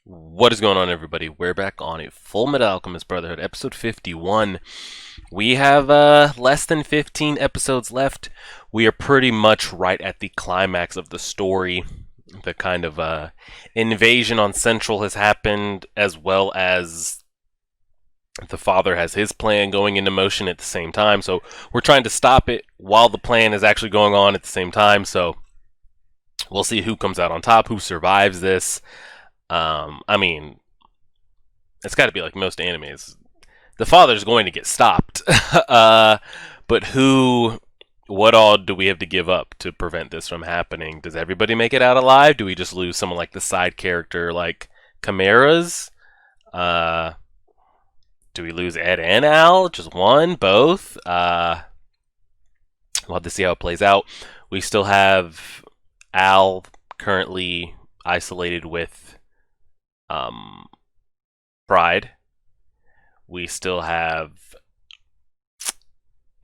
What is going on, everybody? We're back on a Fullmetal Alchemist Brotherhood, episode 51. We have less than 15 episodes left. We are pretty much right at the climax of the story. The kind of invasion on Central has happened, as well as the father has his plan going into motion at the same time. So we're trying to stop it while the plan is actually going on at the same time. So we'll see who comes out on top, who survives this. I mean, it's got to be like most animes. The father's going to get stopped, but what all do we have to give up to prevent this from happening? Does everybody make it out alive? Do we just lose someone like the side character, like Chimera's? Uh, do we lose Ed and Al? Just one? Both? We'll have to see how it plays out. We still have Al currently isolated with um, Pride. We still have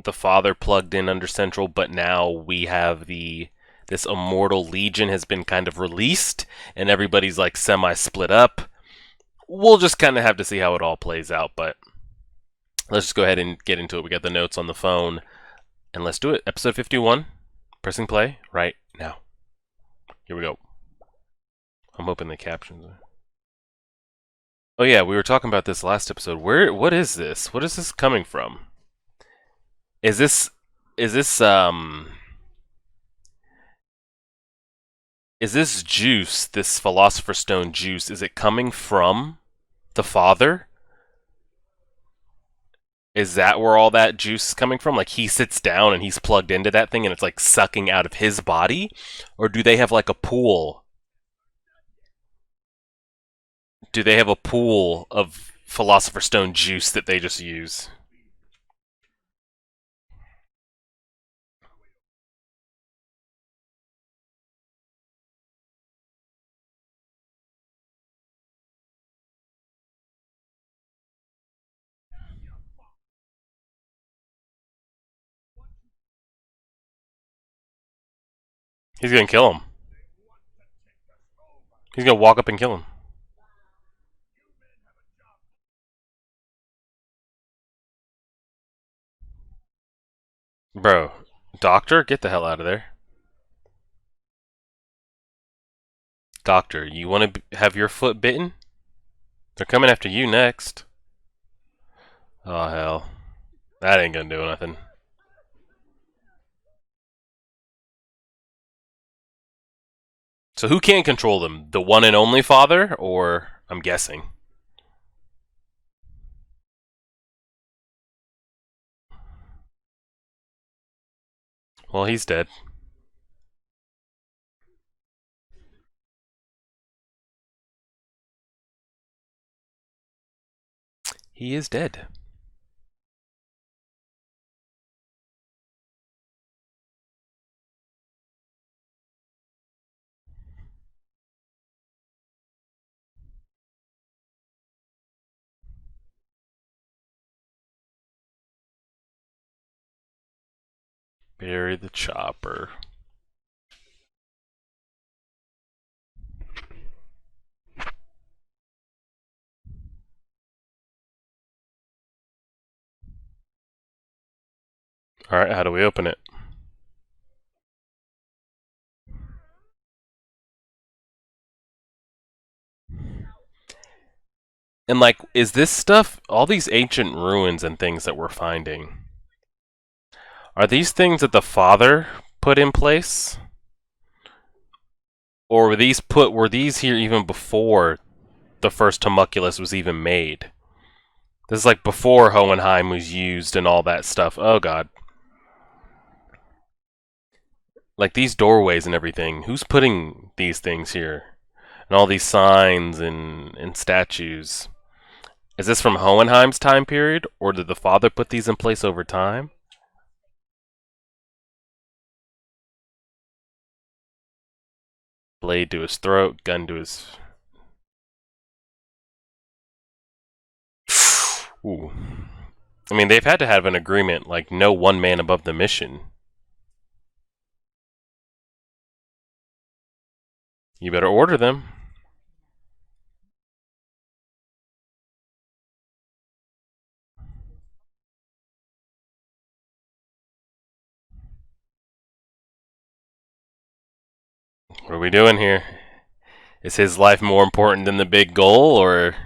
the father plugged in under Central, but now we have this immortal legion has been kind of released, and everybody's like semi-split up. We'll just kind of have to see how it all plays out, but let's just go ahead and get into it. We got the notes on the phone, and let's do it. Episode 51, pressing play right now. Here we go. I'm hoping the captions are... Oh yeah, we were talking about this last episode. What is this? What is this coming from? Is this is this is this juice, this Philosopher's Stone juice, is it coming from the father? Is that where all that juice is coming from? Like he sits down and he's plugged into that thing and it's like sucking out of his body? Or do they have like a pool? Do they have a pool of Philosopher's Stone juice that they just use? He's gonna kill him. He's gonna walk up and kill him. Bro, doctor, get the hell out of there. Doctor, you want to have your foot bitten? They're coming after you next. Oh, hell. That ain't gonna do nothing. So who can control them? The one and only father? Or, I'm guessing. Well, he's dead. He is dead. Bury the chopper. Alright, how do we open it? And like, is this stuff, all these ancient ruins and things that we're finding, are these things that the father put in place? Or were these here even before the first homunculus was even made? This is like before Hohenheim was used and all that stuff. Oh god. Like these doorways and everything, who's putting these things here? And all these signs and statues. Is this from Hohenheim's time period? Or did the father put these in place over time? Blade to his throat, gun to his... Ooh. I mean, they've had to have an agreement, like no one man above the mission. You better order them. What are we doing here? Is his life more important than the big goal, or...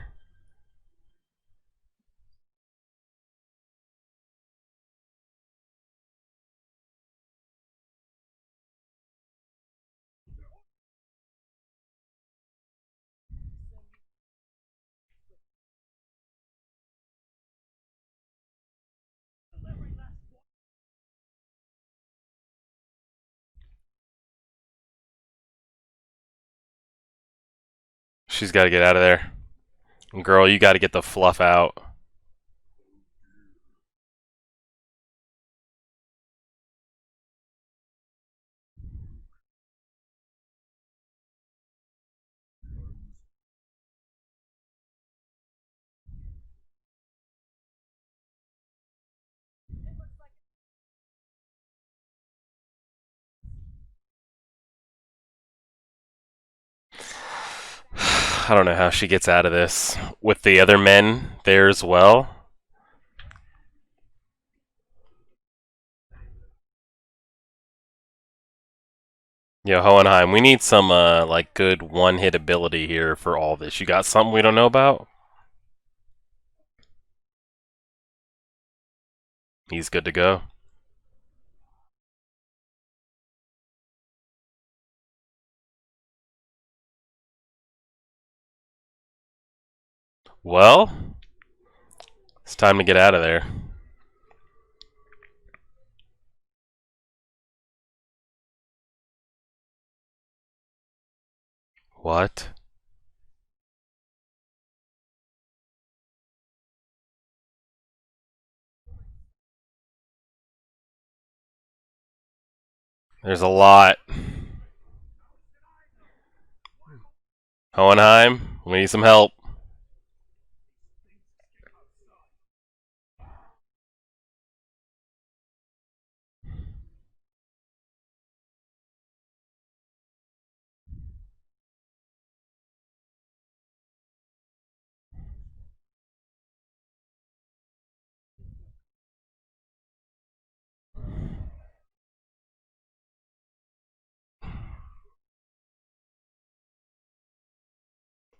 She's got to get out of there. Girl, you got to get the fluff out. I don't know how she gets out of this. With the other men there as well. Yo, Hohenheim, we need some, like, good one-hit ability here for all this. You got something we don't know about? He's good to go. Well, it's time to get out of there. What? There's a lot. Hohenheim, we need some help.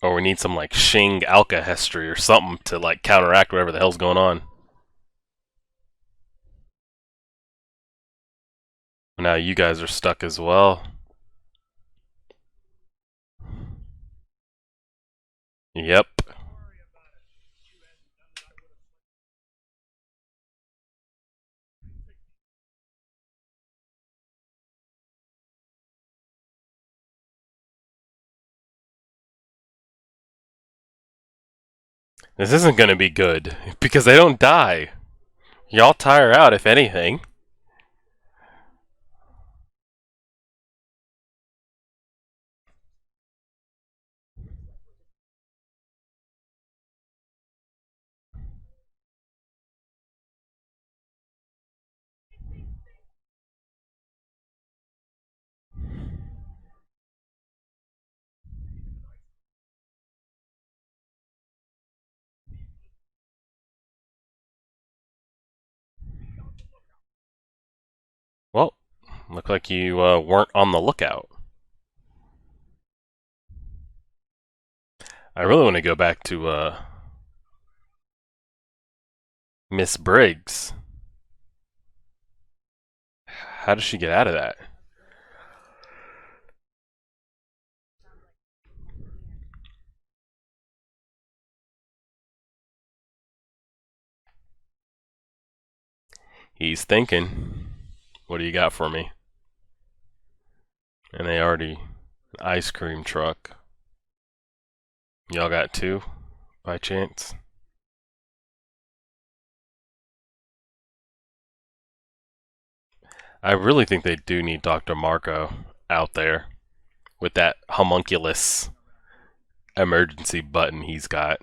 Or we need some, like, Shing Alka-History or something to, like, counteract whatever the hell's going on. Now you guys are stuck as well. Yep. This isn't gonna be good, because they don't die. Y'all tire out, if anything. Well, look like you weren't on the lookout. I really want to go back to Miss Briggs. How does she get out of that? He's thinking. What do you got for me? And they already... Ice cream truck. Y'all got two, by chance? I really think they do need Dr. Marco out there with that homunculus emergency button he's got.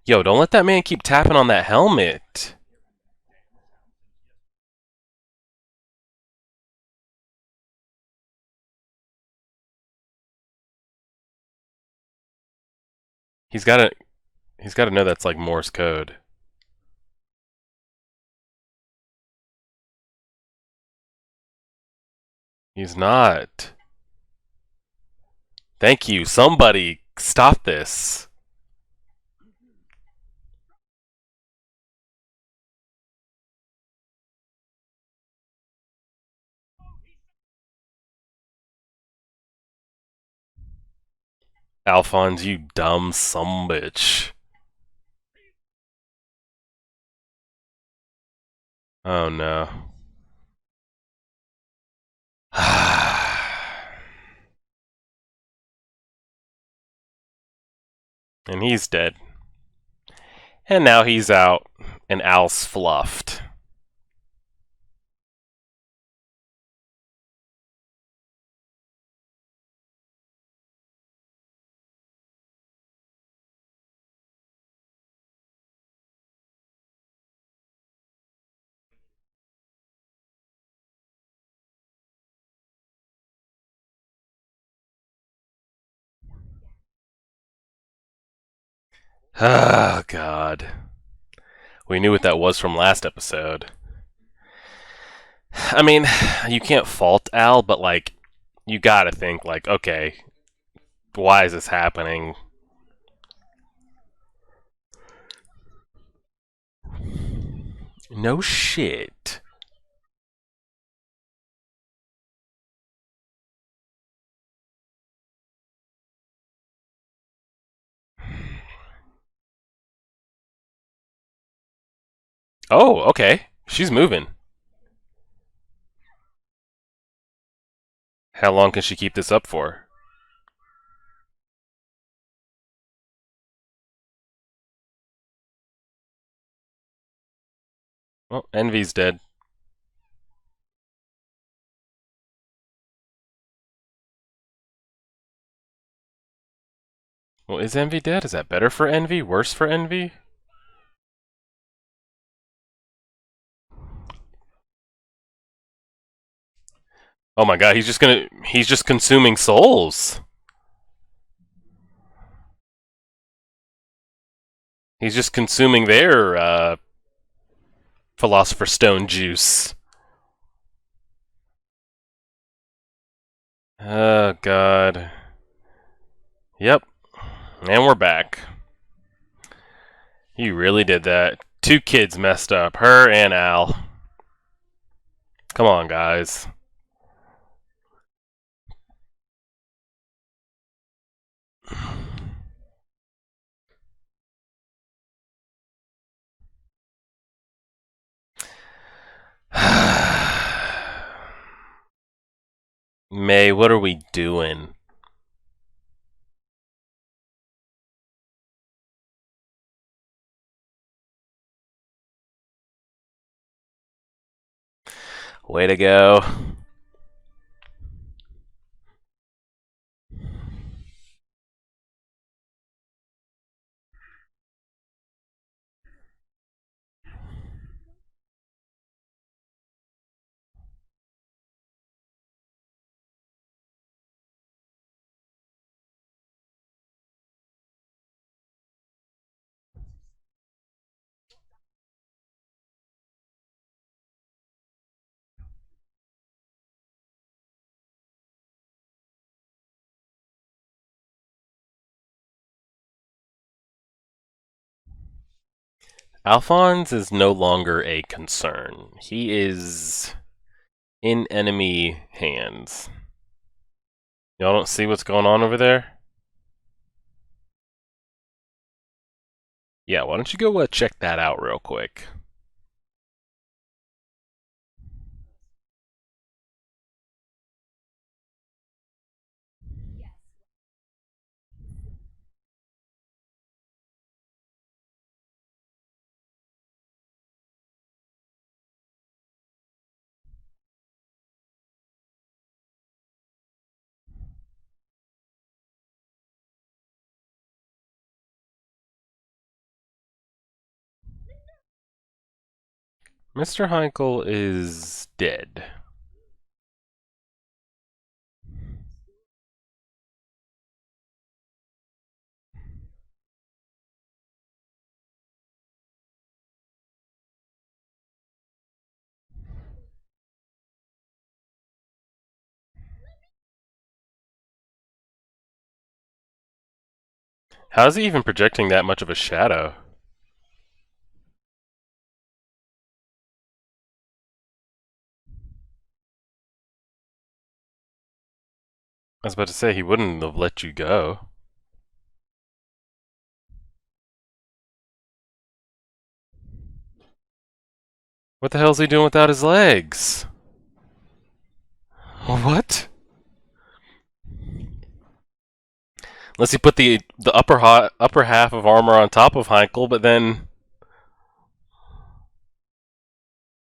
Yo, don't let that man keep tapping on that helmet. He's gotta know that's like Morse code. He's not. Thank you. Somebody stop this. Alphonse, you dumb sumbitch. Oh no. And he's dead. And now he's out, and Al's fluffed. Oh god. We knew what that was from last episode. I mean, you can't fault Al, but like, you gotta think, like, okay, why is this happening? No shit. Oh, okay. She's moving. How long can she keep this up for? Well, Envy's dead. Well, is Envy dead? Is that better for Envy? Worse for Envy? Oh my god, he's just consuming souls. He's just consuming their Philosopher's Stone juice. Oh god. Yep. And we're back. You really did that. Two kids messed up. Her and Al. Come on, guys. May, what are we doing? Way to go. Alphonse is no longer a concern. He is in enemy hands. Y'all don't see what's going on over there? Yeah, why don't you go check that out real quick? Mr. Heinkel is dead. How's he even projecting that much of a shadow? I was about to say he wouldn't have let you go. What the hell's he doing without his legs? What? Unless he put the upper half of armor on top of Heinkel, but then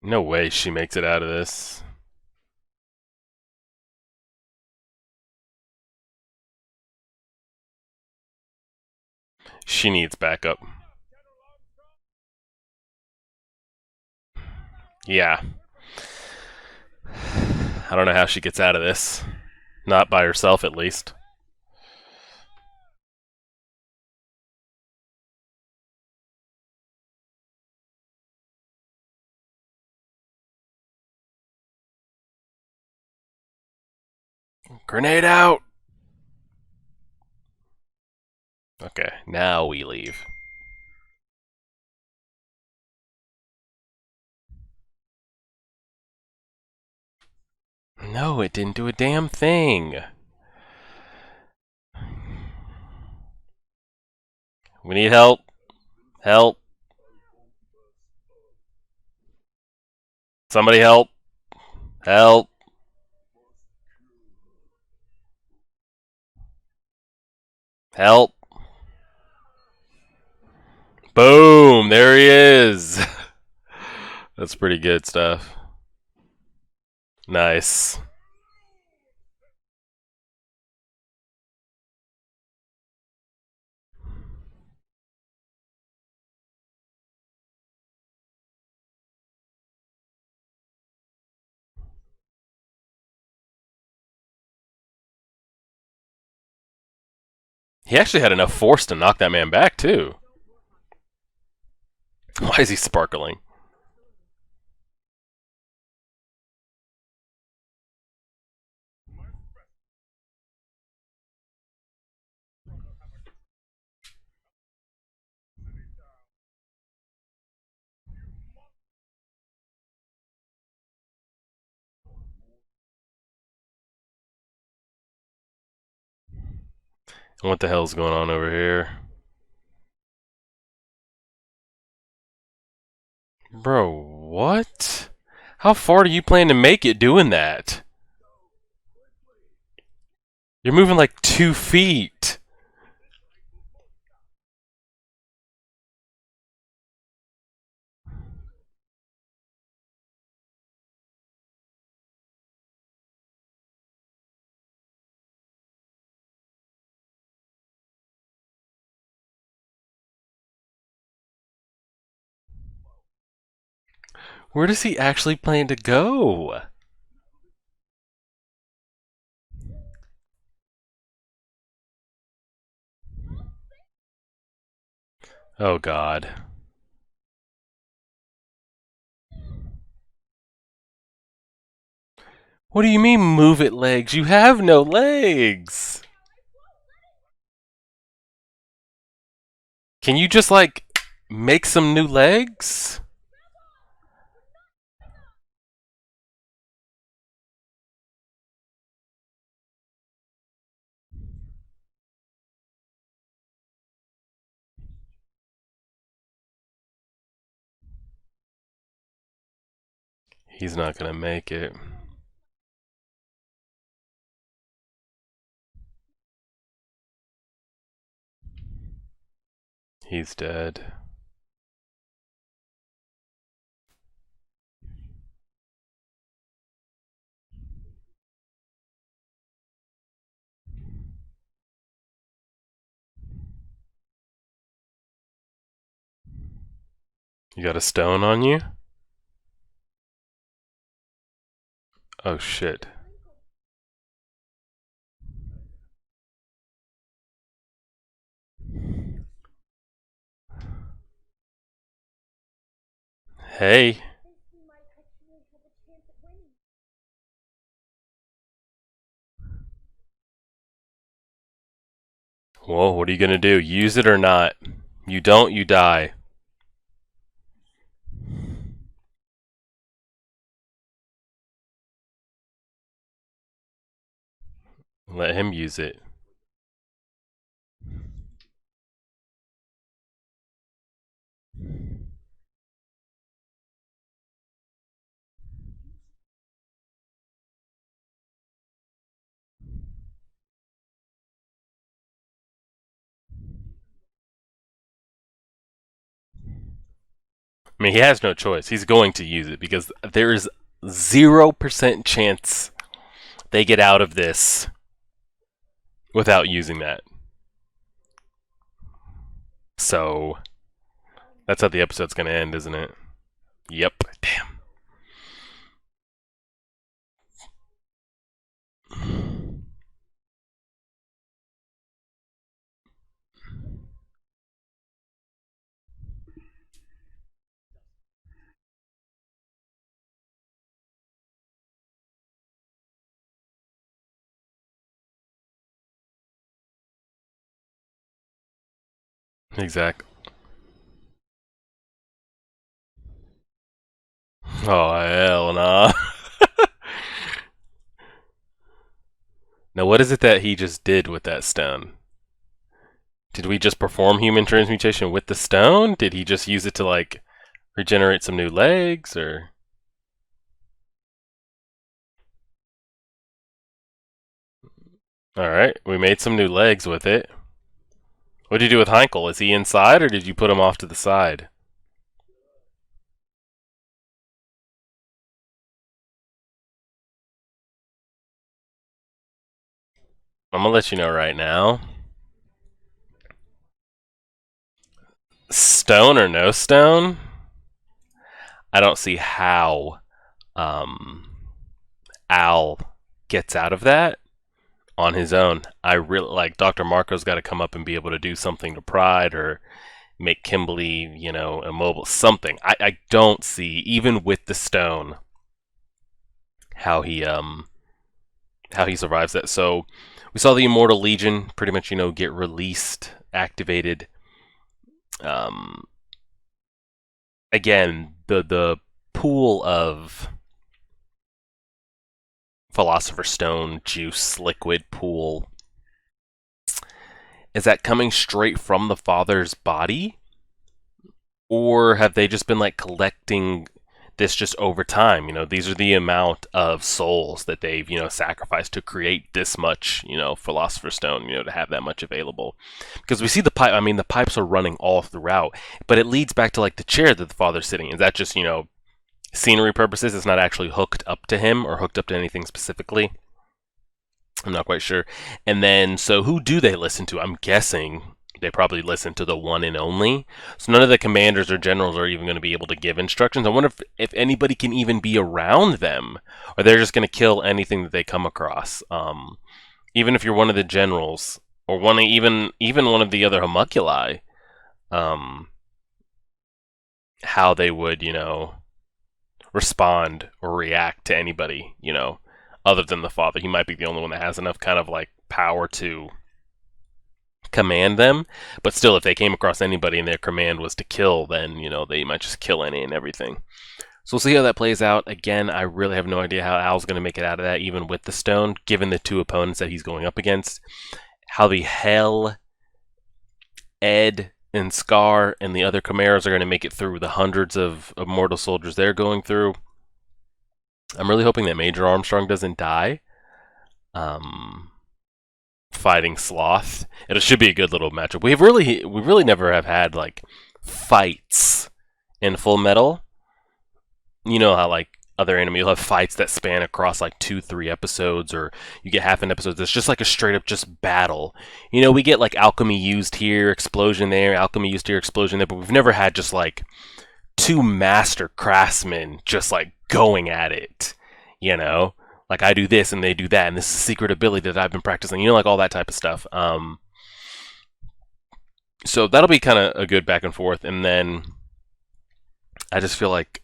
no way she makes it out of this. She needs backup. Yeah. I don't know how she gets out of this. Not by herself, at least. Grenade out! Okay, now we leave. No, it didn't do a damn thing. We need help. Help. Somebody help. Help. Help. Boom! There he is. That's pretty good stuff. Nice. He actually had enough force to knock that man back, too. Why is he sparkling? What the hell's going on over here? Bro, what? How far do you plan to make it doing that? You're moving like 2 feet. Where does he actually plan to go? Oh, God. What do you mean, move it, legs? You have no legs! Can you just, like, make some new legs? He's not gonna make it. He's dead. You got a stone on you? Oh, shit. Hey. Whoa, what are you gonna do? Use it or not? You don't, you die. Let him use it. I mean, he has no choice. He's going to use it because there is 0% chance they get out of this without using that. So, that's how the episode's going to end, isn't it? Yep. Damn. Exactly. Oh, hell nah. Now, what is it that he just did with that stone? Did we just perform human transmutation with the stone? Did he just use it to, like, regenerate some new legs, or? Alright, we made some new legs with it. What did you do with Heinkel? Is he inside, or did you put him off to the side? I'm gonna let you know right now. Stone or no stone, I don't see how um, Al gets out of that on his own. I really like Dr. Marco's got to come up and be able to do something to Pride or make Kimberly, immobile. Something. I don't see, even with the stone, how he survives that. So we saw the Immortal Legion pretty much get released, activated. Um, Again, the pool of Philosopher's Stone juice liquid pool, is that coming straight from the father's body, or have they just been like collecting this just over time? These are the amount of souls that they've sacrificed to create this much Philosopher's Stone, to have that much available. Because we see the pipe. I mean, the pipes are running all throughout, but it leads back to like the chair that the father's sitting in. Is that just scenery purposes? It's not actually hooked up to him or hooked up to anything specifically. I'm not quite sure. And then, so who do they listen to? I'm guessing they probably listen to the one and only. So none of the commanders or generals are even going to be able to give instructions. I wonder if anybody can even be around them, or they're just going to kill anything that they come across. Even if you're one of the generals, or even one of the other homunculi, um, how they would respond or react to anybody other than the father. He might be the only one that has enough kind of like power to command them, but still, if they came across anybody and their command was to kill, then they might just kill any and everything. So we'll see how that plays out. Again, I really have no idea how Al's going to make it out of that, even with the stone, given the two opponents that he's going up against. How the hell Ed and Scar and the other Chimeras are going to make it through the hundreds of mortal soldiers they're going through. I'm really hoping that Major Armstrong doesn't die. Fighting Sloth. It should be a good little matchup. We really never have had like fights in Fullmetal. You know how like other anime, you'll have fights that span across like 2-3 episodes, or you get half an episode that's just like a straight up just battle. We get like alchemy used here, explosion there, alchemy used here, explosion there, but we've never had just like two master craftsmen just like going at it. Like I do this and they do that, and this is a secret ability that I've been practicing. Like all that type of stuff. So that'll be kind of a good back and forth, and then I just feel like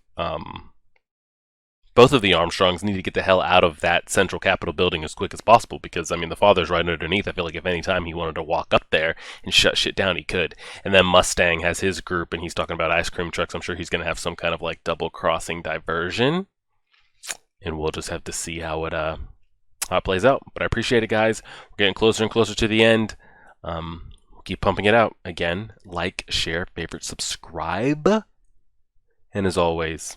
both of the Armstrongs need to get the hell out of that central Capitol building as quick as possible, because, I mean, the father's right underneath. I feel like if any time he wanted to walk up there and shut shit down, he could. And then Mustang has his group, and he's talking about ice cream trucks. I'm sure he's going to have some kind of, like, double-crossing diversion. And we'll just have to see how it plays out. But I appreciate it, guys. We're getting closer and closer to the end. We'll keep pumping it out. Again, like, share, favorite, subscribe. And as always,